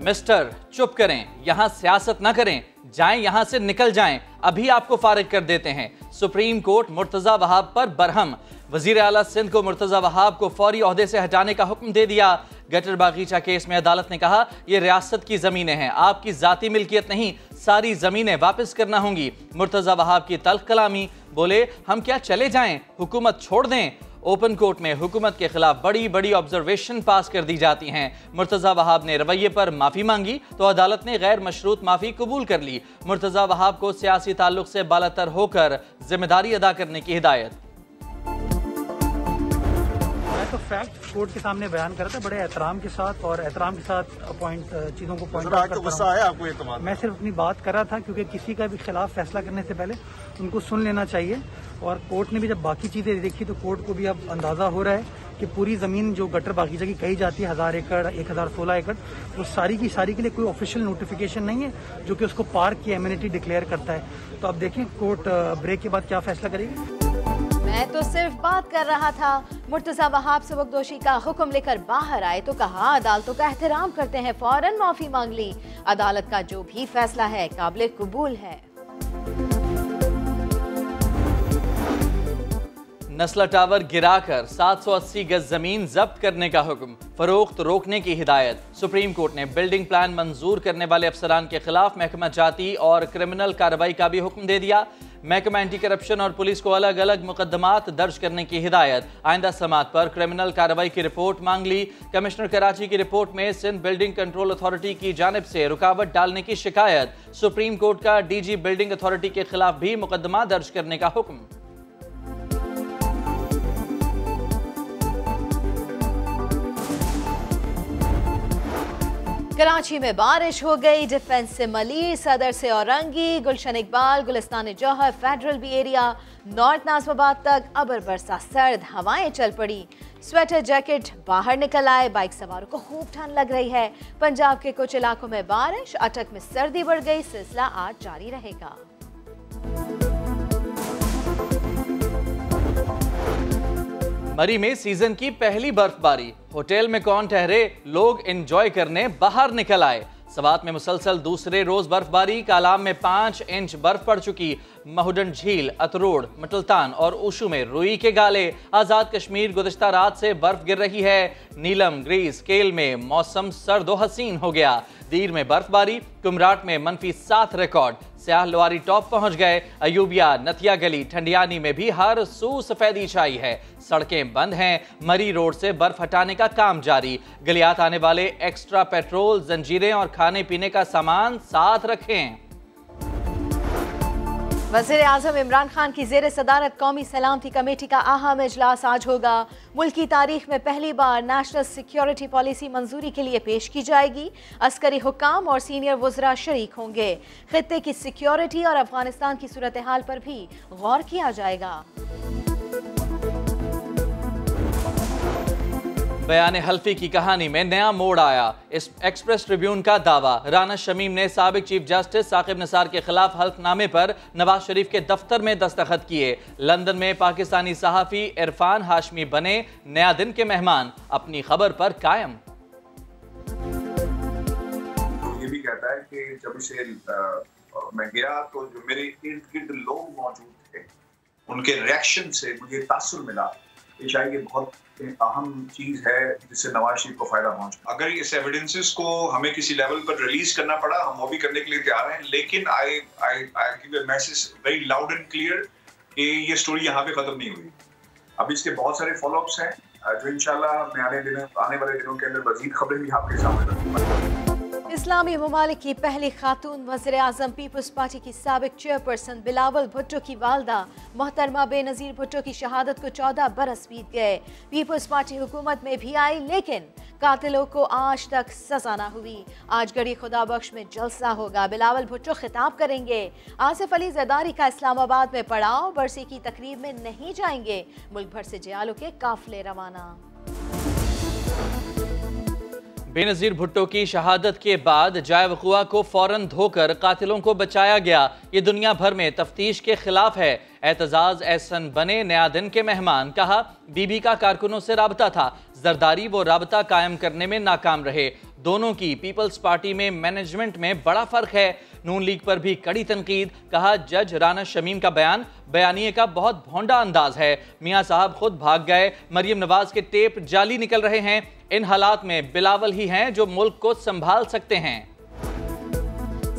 Mister चुप करें, यहां सियासत न करें, जाएं यहां से, निकल जाएं, अभी आपको फारिग कर देते हैं। सुप्रीम कोर्ट मुर्तजा वहाब पर बरहम। वजीर आला सिंध को मुर्तजा वहाब को फौरी ओहदे से हटाने का हुक्म दे दिया। गटर बागीचा केस में अदालत ने कहा ये रियासत की जमीनें हैं, आपकी जाती मिल्कियत नहीं, सारी जमीनें वापस करना होंगी। मुर्तजा वहाब की तल्ख कलामी, बोले हम क्या चले जाएं, हुकूमत छोड़ दें। ओपन कोर्ट में हुकूमत के खिलाफ बड़ी बड़ी ऑब्जर्वेशन पास कर दी जाती हैं। मुर्तजा वहाब ने रवैये पर माफी मांगी तो अदालत ने गैर मशरूत माफी कबूल कर ली। मुर्तजा वहाब को सियासी ताल्लुक से बालातर होकर जिम्मेदारी अदा करने की हिदायत। मैं तो फैक्ट कोर्ट के सामने बयान कर रहा था, बड़े एहतराम के साथ और एहतराम के साथ चीज़ों को पॉइंट आउट करता हूं। मैं सिर्फ अपनी बात कर रहा था क्योंकि किसी का भी खिलाफ फैसला करने से पहले उनको सुन लेना चाहिए। और कोर्ट ने भी जब बाकी चीज़ें देखी तो कोर्ट को भी अब अंदाज़ा हो रहा है कि पूरी ज़मीन जो गटर बागीचा की कही जाती है 1000 एकड़ 1016 एकड़, वो सारी की सारी के लिए कोई ऑफिशियल नोटिफिकेशन नहीं है जो कि उसको पार्क की एमिनिटी डिक्लेयर करता है। तो अब देखें कोर्ट ब्रेक के बाद क्या फैसला करेगी। मैं तो सिर्फ बात कर रहा था। मुर्तजा वहाब सबकदोशी का हुक्म लेकर बाहर आए तो कहा अदालतों का एहतराम करते हैं, फौरन माफी मांग ली। अदालत का जो भी फैसला है काबिल कबूल है। नस्ला टावर गिराकर 780 गज जमीन जब्त करने का हुक्म, फरोख्त रोकने की हिदायत। सुप्रीम कोर्ट ने बिल्डिंग प्लान मंजूर करने वाले अफसरान के खिलाफ महकमा जाती और क्रिमिनल कार्रवाई का भी हुक्म दे दिया। महकमा एंटी करप्शन और पुलिस को अलग अलग मुकदमात दर्ज करने की हिदायत। आइंदा समात पर क्रिमिनल कार्रवाई की रिपोर्ट मांग ली। कमिश्नर कराची की रिपोर्ट में सिंध बिल्डिंग कंट्रोल अथॉरिटी की जानिब से रुकावट डालने की शिकायत। सुप्रीम कोर्ट का डीजी बिल्डिंग अथॉरिटी के खिलाफ भी मुकदमा दर्ज करने का हुक्म। कराची में बारिश हो गई, डिफेंस से मलिर, सदर से Orangi, Gulshan Iqbal, Gulistan Jauhar, federal B area, north Nazimabad तक अबर बरसा सर्द हवाएं चल पड़ी। स्वेटर जैकेट बाहर निकल आए, बाइक सवारों को खूब ठंड लग रही है। पंजाब के कुछ इलाकों में बारिश, अटक में सर्दी बढ़ गई, सिलसिला आज जारी रहेगा। मरी में सीजन की पहली बर्फबारी, होटल में कौन ठहरे, लोग एंजॉय करने बाहर निकल आए। सवात में मुसलसल दूसरे रोज बर्फबारी, कालाम में 5 इंच बर्फ पड़ चुकी। महुडन झील, अतरोड़, मटलतान और ऊशू में रुई के गाले। आजाद कश्मीर गुज़िश्ता रात से बर्फ गिर रही है। नीलम, ग्रीस, केल में मौसम सर्द व हसीन हो गया। दीर में बर्फबारी, कुमराट में -7 रिकॉर्ड। स्याह लवारी टॉप पहुंच गए। अयूबिया, नथिया गली, ठंडियानी में भी हर सू सफेदी छाई है। सड़कें बंद हैं। मरी रोड से बर्फ हटाने का काम जारी। गलियात आने वाले एक्स्ट्रा पेट्रोल, जंजीरें और खाने पीने का सामान साथ रखें। वज़ीर आज़म इमरान खान की ज़ेर सदारत कौमी सलामती कमेटी का अहम इजलास आज होगा। मुल्क की तारीख में पहली बार नेशनल सिक्योरिटी पॉलिसी मंजूरी के लिए पेश की जाएगी। अस्करी हुक्काम और सीनियर वज़रा शरीक होंगे। खित्ते की सिक्योरिटी और अफगानिस्तान की सूरत हाल पर भी गौर किया जाएगा। बयान हल्फी की कहानी में नया मोड़ आया। इस एक्सप्रेस ट्रिब्यून का दावा, राना शमीम ने साबिक चीफ जस्टिस साकिब निसार के खिलाफ हल्फनामे पर नवाज शरीफ के दफ्तर में दस्तखत किए। लंदन में पाकिस्तानी सहाफ़ी इरफान हाशमी बने नया दिन के मेहमान, अपनी खबर पर कायम। ये भी कहता है कि जब इसे मैं गया तो जो मेरे इर्द गिर्द लोग मौजूद थे, उनके रिएक्शन से मुझे तासुर मिला। ये शायद ये बहुत अहम चीज है जिससे नवाज शरीफ को फायदा पहुंचा। अगर इस एविडेंसेस को हमें किसी लेवल पर रिलीज करना पड़ा, हम वो भी करने के लिए तैयार हैं। लेकिन I give a message very loud and clear कि ये स्टोरी यहाँ पे खत्म नहीं हुई। अब इसके बहुत सारे फॉलोअप्स हैं जो इंशाल्लाह मैं आने वाले दिनों के अंदर मजीद खबरें भी आपके सामने रखूंगा। इस्लामी ममालिक की पहली खातून वज़ीर आज़म पीपल्स पार्टी की साबिक चेयरपर्सन बिलावल भुट्टो की वालदा मोहतरमा बेनज़ीर भुट्टो की शहादत को 14 बरस बीत गए। पीपल्स पार्टी हुकूमत में भी आई लेकिन कातिलों को आज तक सजा न हुई। आज गड़ी खुदा बख्श में जलसा होगा, बिलावल भुट्टो खिताब करेंगे। आसिफ अली जरदारी का इस्लामाबाद में पड़ाव, बरसी की तकरीब में नहीं जाएंगे। मुल्क भर से जियालों के काफिले रवाना। बेनज़ीर भुट्टो की शहादत के बाद जाए वक़ुआ को फौरन धोकर कातिलों को बचाया गया। ये दुनिया भर में तफ्तीश के खिलाफ है। एतजाज एहसन बने नया दिन के मेहमान। कहा बीबी का कारकुनों से राबता था, जरदारी वो राबता कायम करने में नाकाम रहे। दोनों की पीपल्स पार्टी में मैनेजमेंट में बड़ा फर्क है। नून लीग पर भी कड़ी तनकीद। कहा जज राना शमीम का बयानिए का बहुत भोंडा अंदाज है। मियां साहब खुद भाग गए, मरियम नवाज के टेप जाली निकल रहे हैं। इन हालात में बिलावल ही हैं जो मुल्क को संभाल सकते हैं।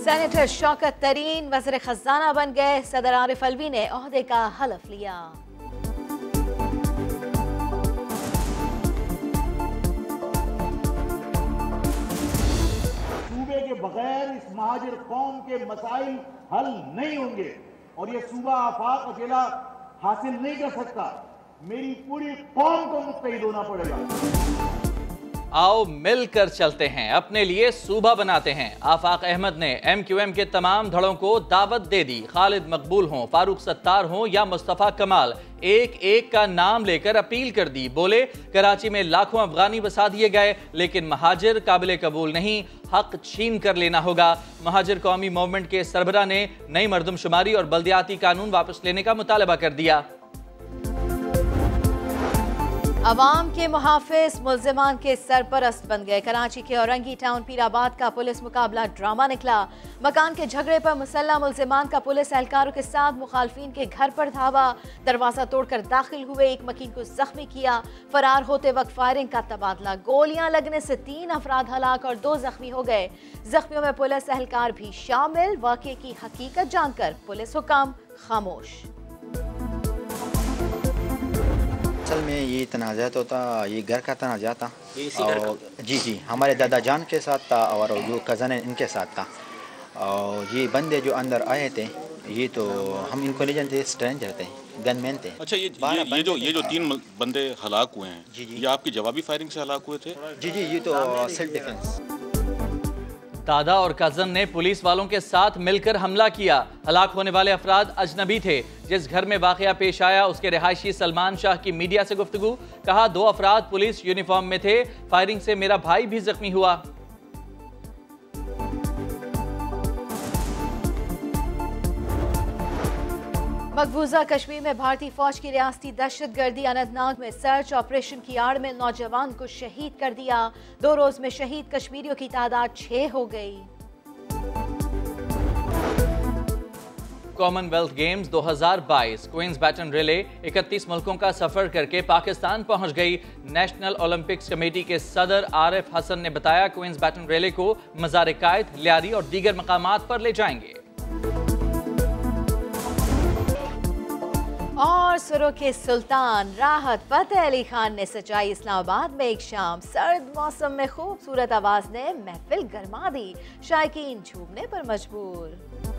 सेनेटर शौकत तरीन वज़ीर खजाना बन गए। सदर आरिफ अलवी ने ओहदे का हलफ लिया। सूबे के बगैर इस महाजिर कौम के मसाइल हल नहीं होंगे और ये सूबा आफाक अकेला हासिल नहीं कर सकता। मेरी पूरी कौम को मुत्तहिद होना पड़ेगा। आओ मिलकर चलते हैं, अपने लिए सूबा बनाते हैं। आफाक अहमद ने MQM के तमाम धड़ों को दावत दे दी। खालिद मकबूल हों, फारूक सत्तार हों या मुस्तफ़ा कमाल, एक एक का नाम लेकर अपील कर दी। बोले कराची में लाखों अफगानी बसा दिए गए, लेकिन महाजिर काबिल कबूल नहीं, हक छीन कर लेना होगा। महाजिर कौमी मूवमेंट के सरबरा ने नई मरदमशुमारी और बल्दियाती कानून वापस लेने का मुतालबा कर दिया। अवाम के मुहाफिज मुल्जिमान के सरपरस्त बन गए। कराची के औरंगी टाउन पीराबाद का पुलिस मुकाबला ड्रामा निकला। मकान के झगड़े पर मुसल्लह मुल्जिमान का पुलिस एहलकारों के साथ मुखालफिन के घर पर धावा। दरवाजा तोड़कर दाखिल हुए, एक मकीन को जख्मी किया। फरार होते वक्त फायरिंग का तबादला। गोलियां लगने से 3 अफराद हलाक और 2 जख्मी हो गए। जख्मियों में पुलिस एहलकार भी शामिल। वाक़े की हकीकत जानकर पुलिस हुकाम खामोश। असल में ये तनाज़ा तो था, ये घर का तनाज़ा था और जी हमारे दादा जान के साथ था और जो कज़न है इनके साथ था। और ये बंदे जो अंदर आए थे ये तो हम इनको नहीं जानते, स्ट्रेंजर थे, गनमैन थे। अच्छा ये जो 3 बंदे हलाक हुए हैं, ये आपकी जवाबी फायरिंग से हलाक हुए थे? जी ये तो सेल्फ डिफेंस। दादा और कजन ने पुलिस वालों के साथ मिलकर हमला किया। हलाक होने वाले अफराद अजनबी थे। जिस घर में वाकया पेश आया उसके रिहायशी सलमान शाह की मीडिया से गुफ्तगू। कहा 2 अफराद पुलिस यूनिफॉर्म में थे, फायरिंग से मेरा भाई भी जख्मी हुआ। मकबूजा कश्मीर में भारतीय फौज की रियासती दहशतगर्दी अनंतनाग में सर्च ऑपरेशन की आड़ में नौजवान को शहीद कर दिया। 2 रोज में शहीद कश्मीरियों की तादाद 6 हो गई। Commonwealth Games 2022 Queen's Baton Relay 31 मुल्कों का सफर करके पाकिस्तान पहुंच गई। नेशनल ओलंपिक्स कमेटी के सदर आरिफ हसन ने बताया क्वींस बैटन रिले को मज़ार कायद, लियारी और दीगर मकामात पर ले जाएंगे। और सुरों के सुल्तान राहत फतेह अली खान ने सजाई इस्लामाबाद में एक शाम। सर्द मौसम में खूबसूरत आवाज ने महफिल गरमा दी, शायकीन झूमने पर मजबूर।